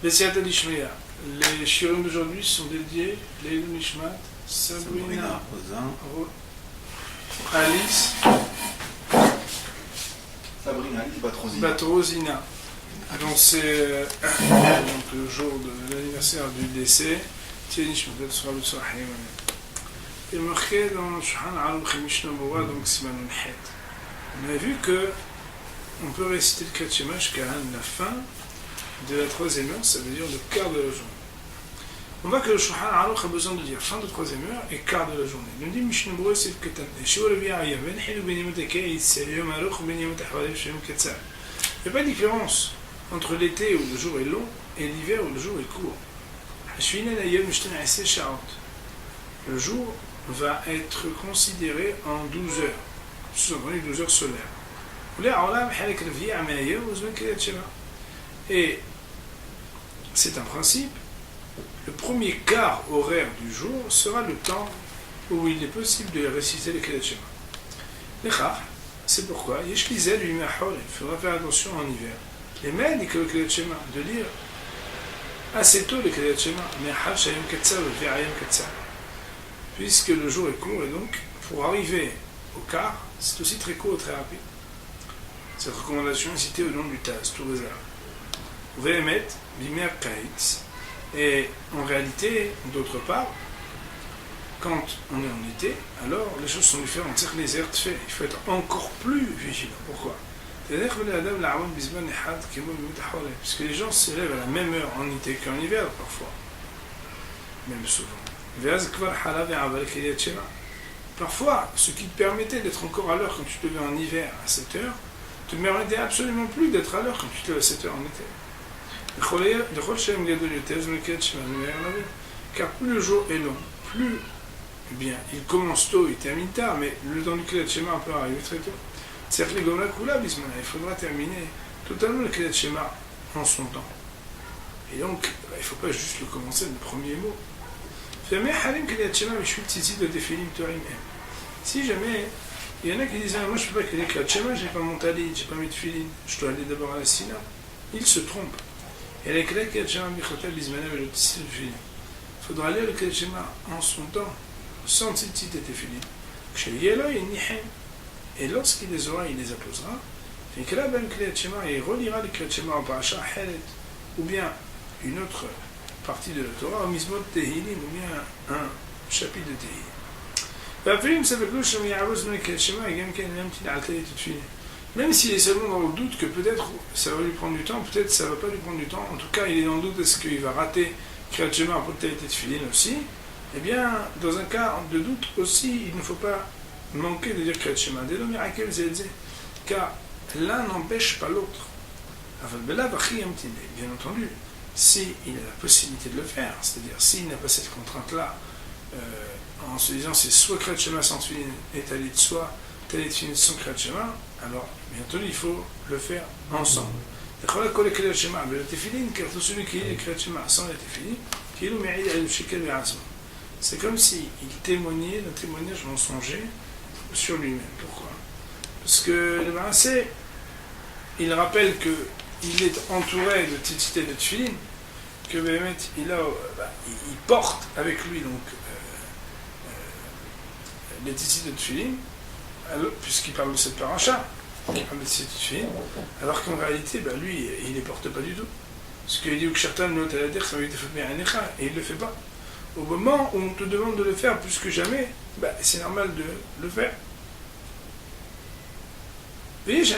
Bessiata Dishmeya. Les shiurim d'aujourd'hui sont dédiés Leil Nishmat, Sabrina, Alice, Sabrina, Alice Batrosina. Donc c'est donc le jour de l'anniversaire du décès. Et marqué dans le Shulchan Aruch Mishnah Berurah, donc Siman Het. On a vu que on peut réciter le Kriyat Shema jusqu'à la fin de la troisième heure, ça veut dire le quart de la journée. On voit que le Shulchan Aruch a besoin de dire fin de troisième heure et quart de la journée. Il nous dit Mishnah Berurah c'est le Ketan. Il n'y a pas de différence entre l'été où le jour est long et l'hiver où le jour est court. Le jour va être considéré en 12 heures, sous-entendu 12 heures solaires. Et c'est un principe, le premier quart horaire du jour sera le temps où il est possible de réciter les Kriyat Shema. Les chach, c'est pourquoi il faudra faire attention en hiver. Les mains disent que le Kriyat Shema, de lire assez tôt le Kriyat Shema, puisque le jour est court et donc pour arriver au quart, c'est aussi très court et très rapide. Cette recommandation est citée au nom du Taz, tout réserve. Et en réalité, d'autre part, quand on est en été, alors les choses sont différentes. C'est-à-dire que les airs fait, il faut être encore plus vigilant. Pourquoi? Parce que les gens se lèvent à la même heure en été qu'en hiver parfois, même souvent. Parfois, ce qui te permettait d'être encore à l'heure quand tu te levais en hiver à 7 heures, te permettait absolument plus d'être à l'heure quand tu te lèves à 7 heures en été. Car plus le jour est long, plus bien, il commence tôt, il termine tard, mais le temps du Kriyat Shema peut arriver très tôt. C'est-à-dire que il faudra terminer totalement le Kriyat Shema en son temps. Et donc, il ne faut pas juste le commencer le premier mot. Si jamais, il y en a qui disent moi je ne peux pas écrire Kriyat Shema, je n'ai pas mon talit, je n'ai pas mes tefilin, je dois aller d'abord à la Sina. Ils se trompent. Et les Kriyat Shema bichotel bismanev et le tzitzit tefilin. Il faudra lire le Kriyat Shema en son temps, sans tzitzit et tefilin. Et lorsqu'il les aura, il les apposera. Et il relira le Kriyat Shema en paracha ou bien une autre partie de la Torah, ou bien un chapitre de Tehillim. Même s'il est seulement dans le doute que peut-être ça va lui prendre du temps, peut-être ça ne va pas lui prendre du temps, en tout cas il est dans le doute est-ce qu'il va rater Kriyat Shema après Tehillim et Tefillin aussi, eh bien dans un cas de doute aussi, il ne faut pas manquer de dire Kriyat Shema. Car l'un n'empêche pas l'autre. Bien entendu, s'il a la possibilité de le faire, c'est-à-dire s'il n'a pas cette contrainte-là, en se disant c'est soit Kriyat Shema sans Tefillin et Talit, soit Talit Tefillin sans Kriyat Shema, alors bien entendu il faut le faire ensemble. Car celui qui est Kriyat Shema sans les Tefillin, c'est comme s'il témoignait d'un témoignage mensonger sur lui-même. Pourquoi? Parce que le Marassé, il rappelle qu'il est entouré de tzitzit et de tefillin, que Béhémet, il porte avec lui donc les tzitzit et de tefillin, puisqu'il parle de cette paracha, il parle de tzitzit et de tefillin, alors qu'en réalité, lui, il ne les porte pas du tout. Parce qu'il dit que certains ne l'ont à la dire, ça va être fait et il ne le fait pas. Au moment où on te demande de le faire plus que jamais, c'est normal de le faire. Il y en a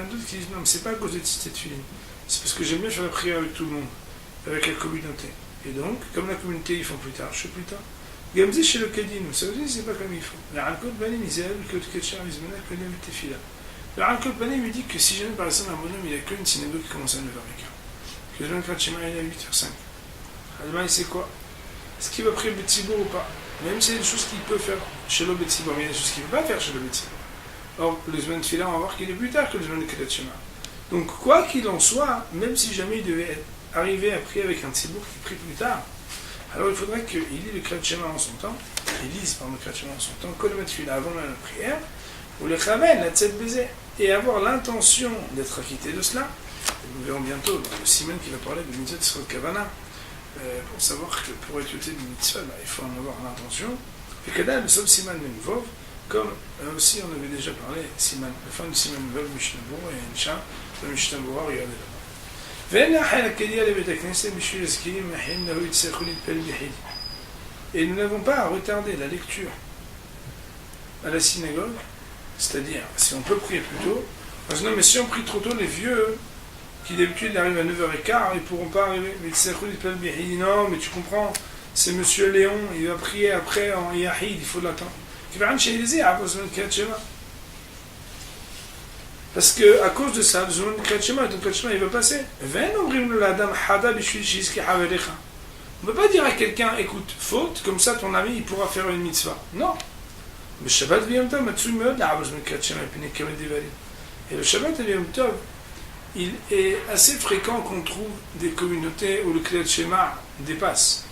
d'autres qui disent non, mais c'est pas à cause de cette tefillin, c'est parce que j'aime bien faire la prière avec tout le monde, avec la communauté. Et donc, comme la communauté ils font plus tard, je fais plus tard. Gamzi chez le Kedin, ça aussi c'est pas comme il faut. Le Al-Kod Banim, il me dit que si jamais par exemple un bonhomme il a qu'une synagogue qui commence à 9h15, que le Kriyat Shema il est à 8h05, Al-Maï c'est quoi? Est-ce qu'il va prier le Betsibour ou pas? Même s'il y a des choses qu'il peut faire chez le Betsibour, mais il y a des choses qu'il ne peut pas faire chez le Betsibour. Or, le Zman Tfila, on va voir qu'il est plus tard que le Zman de Kriyat Shema. Donc, quoi qu'il en soit, même si jamais il devait arriver à prier avec un Tzibour qui prie plus tard, alors il faudrait qu'il lit le Kriyat Shema en son temps, il lise par le Kriyat Shema en son temps, Kol Tfila avant la prière, ou le Chavel, la Tzed Bézé, et avoir l'intention d'être acquitté de cela, nous verrons bientôt dans le Siman qui va parler de Mitzvot Srot Kavana, pour savoir que pour être utile d'une mitzvah, il faut en avoir l'intention. Et que là, le Sob Siman Menvov, comme aussi on avait déjà parlé, Siman, la fin du Siman Menvov, Mishnabur et Insha, le Mishnabur, regardez là-bas. Et nous n'avons pas à retarder la lecture à la synagogue, c'est-à-dire, si on peut prier plus tôt, parce que non, mais si on prie trop tôt, les vieux, qui d'habitude arrivent à 9h15, ils ne pourront pas arriver. Mais non, mais tu comprends, c'est Monsieur Léon, il va prier après en Yahid, il faut l'attendre. Parce que à cause de ça, le Zman Kriyat Shema, ton Kriyat Shema, il va passer. On ne peut pas dire à quelqu'un, écoute, faute, comme ça ton ami, il pourra faire une mitzvah. Non. Le Shabbat v'yom tov, matsui meod la'av Zman Kriyat Shema, et le Shabbat et le Yom Tov, il est assez fréquent qu'on trouve des communautés où le Kriyat Shema dépasse.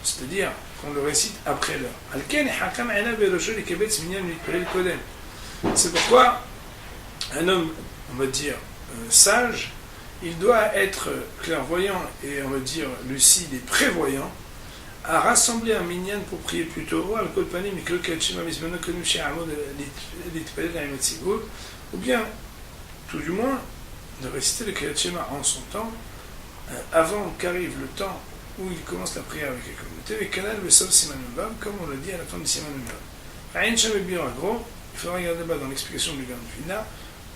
C'est-à-dire qu'on le récite après l'heure. C'est pourquoi un homme, on va dire, sage, il doit être clairvoyant et, on va dire, lucide et prévoyant, à rassembler un minyan pour prier plus tôt, ou bien, tout du moins, de réciter le Kriyat Shema en son temps, avant qu'arrive le temps où il commence la prière avec la communauté, et canal le Sof Siman Menvav, comme on l'a dit à la fin du Siman Menvav. Aïn Sham et Gros, il faudra regarder là-bas dans l'explication du Gan Vina,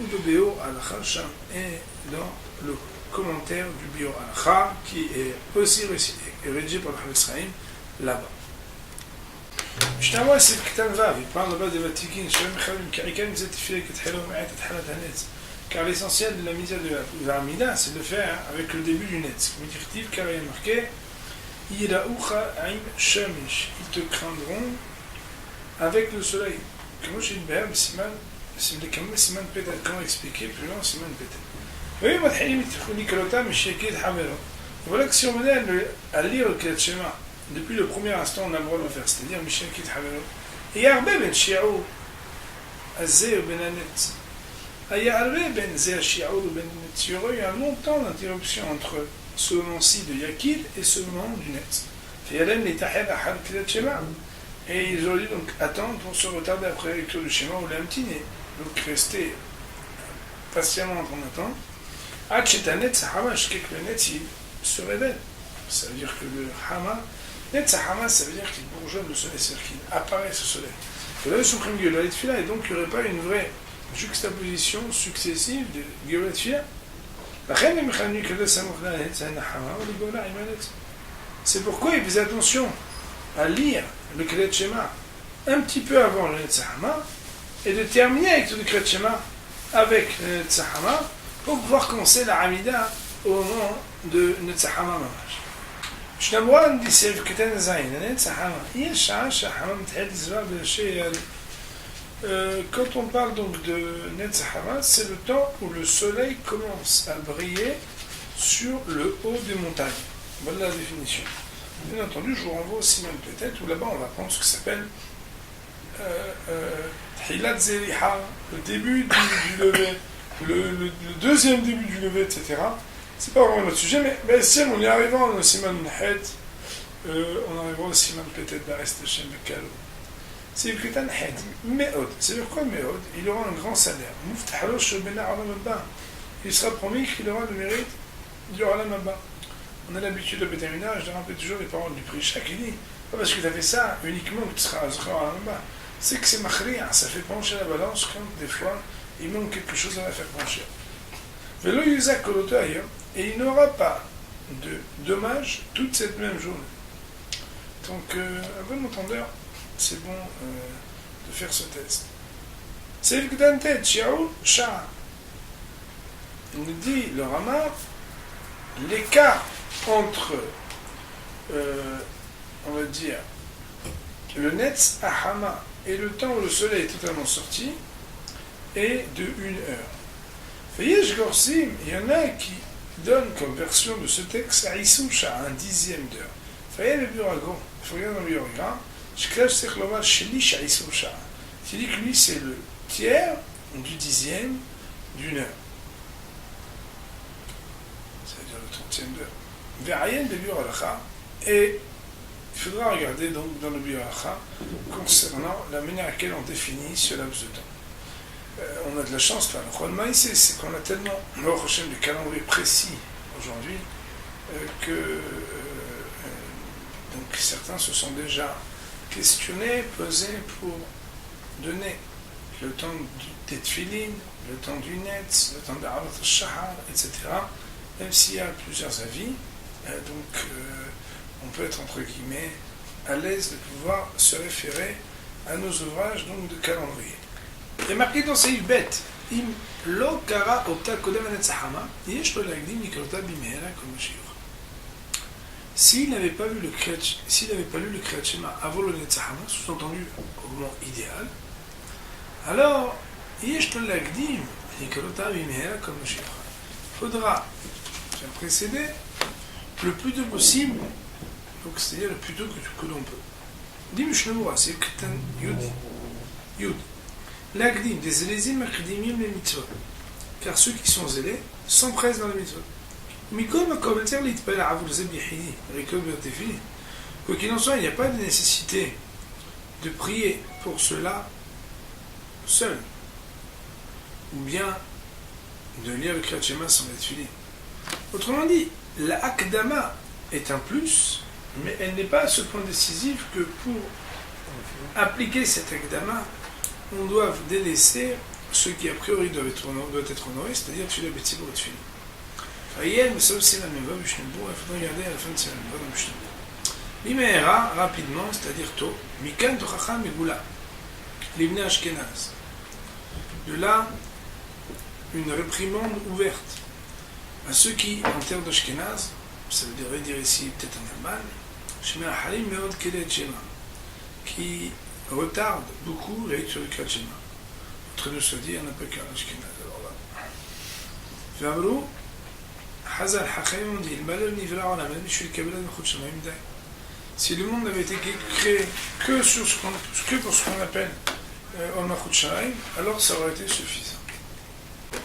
ou de Béo Al-Kha Sham, et dans le commentaire du Bio Al-Kha, qui est aussi rédigé par le Havetz Chaim, là-bas. Justement, c'est le Ketan Vav, il parle là-bas des Vatikin, car l'essentiel de la Mitzvah de la Amida, c'est de faire avec le début du net. Comme dit, car il y a marqué Yira'ucha Aim Shamish, ils te craindront avec le soleil. Comment j'ai dit, Siman Petet, comment expliquer plus loin Siman Petet. Voilà que si on venait à lire le Kriyat Shema, depuis le premier instant, on a le droit de le faire, c'est-à-dire Mishakit Havelo. Et Yarbe ben Shiaou, Azeh ben Anet. Il y a longtemps d'interruption entre ce moment-ci de Yakid et ce moment du Net. Et ils auraient dû donc attendre pour se retarder après la lecture du schéma ou l'amtiné. Donc rester patiemment en attendant. Jusqu'à que le Net se révèle. Ça veut dire que le Hama, Net Hama, ça veut dire qu'il bourgeonne le soleil, c'est-à-dire qu'il apparaît ce soleil. Et là, ils sont pris de la Litfila, et donc il n'y aurait pas une vraie juxtaposition successive de Géolat Fila. C'est pourquoi il faisait attention à lire le Kriyat Shema un petit peu avant le Netzahama et de terminer avec le Kriyat Shema avec le Netzahama pour pouvoir commencer la Hamida au moment de Netzahama Mamash. Shnabran dit c'est le Ketan Zayin, le Netzahama. Yesha, Shahama, Mithel, Zva, Belché, quand on parle donc de Netzahama, c'est le temps où le soleil commence à briller sur le haut des montagnes. Voilà la définition. Bien entendu, je vous renvoie au Siman peut-être, où là-bas on va prendre ce qui s'appelle Hilat Zeriha, le début du lever, le deuxième début du lever, etc. C'est pas vraiment notre sujet, mais si on y arrivant au Siman Nhed, on arrivera au Siman peut-être d'Arest Hashem Bekalo. C'est le Ketan Hed, Meod. C'est-à-dire quoi Meod? Il aura un grand salaire. Il sera promis qu'il aura le mérite du Olam Haba. On a l'habitude de Bétamina, je rappelle toujours les paroles du prix. Chaque dit, pas parce que tu as fait ça uniquement que tu seras à Olam Haba. C'est que c'est machria, ça fait pencher la balance quand des fois il manque quelque chose à la faire pencher. Velo Yusak Koloto ailleurs, et il n'aura pas de dommage toute cette même journée. Donc, à bon entendeur, c'est bon de faire ce test. C'est le Gdantet, Shiaou, Shah. Il nous dit, le Rama, l'écart entre, on va dire, le Netz à Hama et le temps où le soleil est totalement sorti est de 1 heure. Feyesh Gorsim, il y en a qui donnent comme version de ce texte à Issoucha, un dixième d'heure. Feyesh le Burago, il faut regarder dans le Burago. Tu dis que lui c'est le tiers du dixième d'une heure. c'est-à-dire le 30e d'heure. Ve'ayen bebiur halacha, et il faudra regarder donc dans le biur halacha concernant la manière à laquelle on définit ce laps de temps. On a de la chance là, le Chol c'est qu'on a tellement de calendrier précis aujourd'hui que donc certains se sont déjà questionnés, posés pour donner le temps des tefilin, le temps du netz, le temps de Avat al-Shahar, etc. Même s'il y a plusieurs avis, donc on peut être entre guillemets à l'aise de pouvoir se référer à nos ouvrages donc de calendrier. Il est marqué dans Seif Bet, im lo kara ota kodem hanetzahama, yesh lo lagdim nikolota bimehera kol mashiach. S'il n'avait pas lu le Kriyat Shema avant le Netzahama, sous-entendu au moment idéal, alors yesh lo lagdim nikolota bimehera kol mashiach. Il faudra faire précéder le plus tôt possible, donc c'est-à-dire le plus tôt que l'on peut. Dim Shnemura, c'est Ktan Yud. L'agdim, des zélésim akdimim les mitzvot. Car ceux qui sont zélés s'empressent dans les mitzvot. Quoi qu'il en soit, il n'y a pas de nécessité de prier pour cela seul. Ou bien de lire le Kriyat Shema sans être filé. Autrement dit, la akdama est un plus, mais elle n'est pas à ce point décisif que pour appliquer cette akdama, on doit délaisser ce qui a priori doit être honoré, c'est-à dire Tfilah B'Tzibur et Tfilah. Ayel, mais ça aussi la même voie, il faudra regarder à la fin de cette même voie dans Mishnah. L'Imehera, rapidement, c'est-à-dire tôt, Mikan Tochacha Megula, l'Ibn Ashkenaz. De là, une réprimande ouverte à ceux qui, en terre d'Ashkenaz, ça veut dire ici peut-être en Allemagne, Shema Halim Meod Kelet Shema, qui retarde beaucoup la lecture du Kriyat Shema. Entre nous se dire, on n'a pas qu'un Ashkenaz. Alors là. V'amrou, Hazal Hachem, on dit, le malheur nivra en la même, je suis le Kabbalah de Chut Shamaim Day. Si le monde n'avait été créé que pour ce qu'on appelle Olma Chut Shamaim, alors ça aurait été suffisant.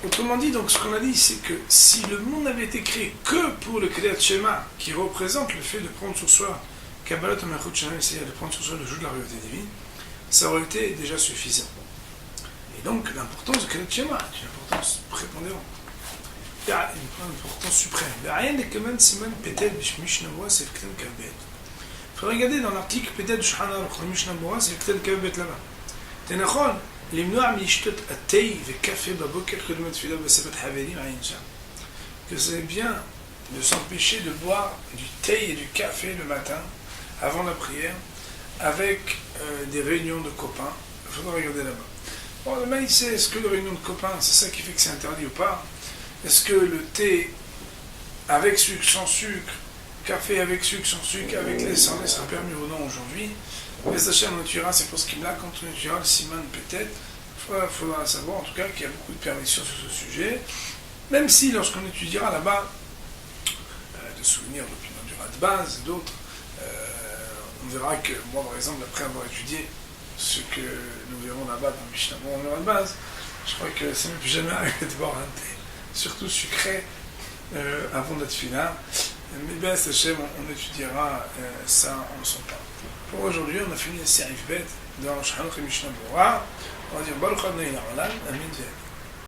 Autrement dit, donc, ce qu'on a dit, c'est que si le monde n'avait été créé que pour le Kriyat Shema, qui représente le fait de prendre sur soi Kabbalah Olma Chut Shamaim, c'est-à-dire de prendre sur soi le jour de la réalité divine, ça aurait été déjà suffisant. Et donc, l'importance du Kriyat Shema est une importance prépondérante. Une importance suprême. Il faut regarder dans l'article peut-être du Shulchan Aruch, le Mishnah Berurah, c'est peut-être Kavbet là-bas. Tenachon, l'imnoa milishtot atei vekafé baboker kedmet tfilah besebat havelim ayin sham. Que c'est bien de s'empêcher de boire du thé et du café le matin, avant la prière, avec des réunions de copains. Il faudra regarder là-bas. Bon, le maïs, est-ce que les réunions de copains, c'est ça qui fait que c'est interdit ou pas? Est-ce que le thé avec sucre, sans sucre, café avec sucre, sans sucre, avec lait, sans lait sera permis ou non aujourd'hui? Mais sachez, on étudiera, c'est pour ce qu'il là, quand on étudiera le siman peut-être, il faudra savoir en tout cas qu'il y a beaucoup de permissions sur ce sujet, même si lorsqu'on étudiera là-bas, des souvenirs de du Radbaz et d'autres, on verra que moi par exemple, après avoir étudié ce que nous verrons là-bas dans Mishnah Berurah le Radbaz, je crois que ça ne m'est plus jamais arrivé de boire un thé, surtout sucré, avant d'être filant. Mais bien, sachez, on étudiera ça en son temps. Pour aujourd'hui, on a fini le Seif Bet dans Shulchan Aruch et Mishnah Berurah. On va dire Baruch Adonai Olam, Amen.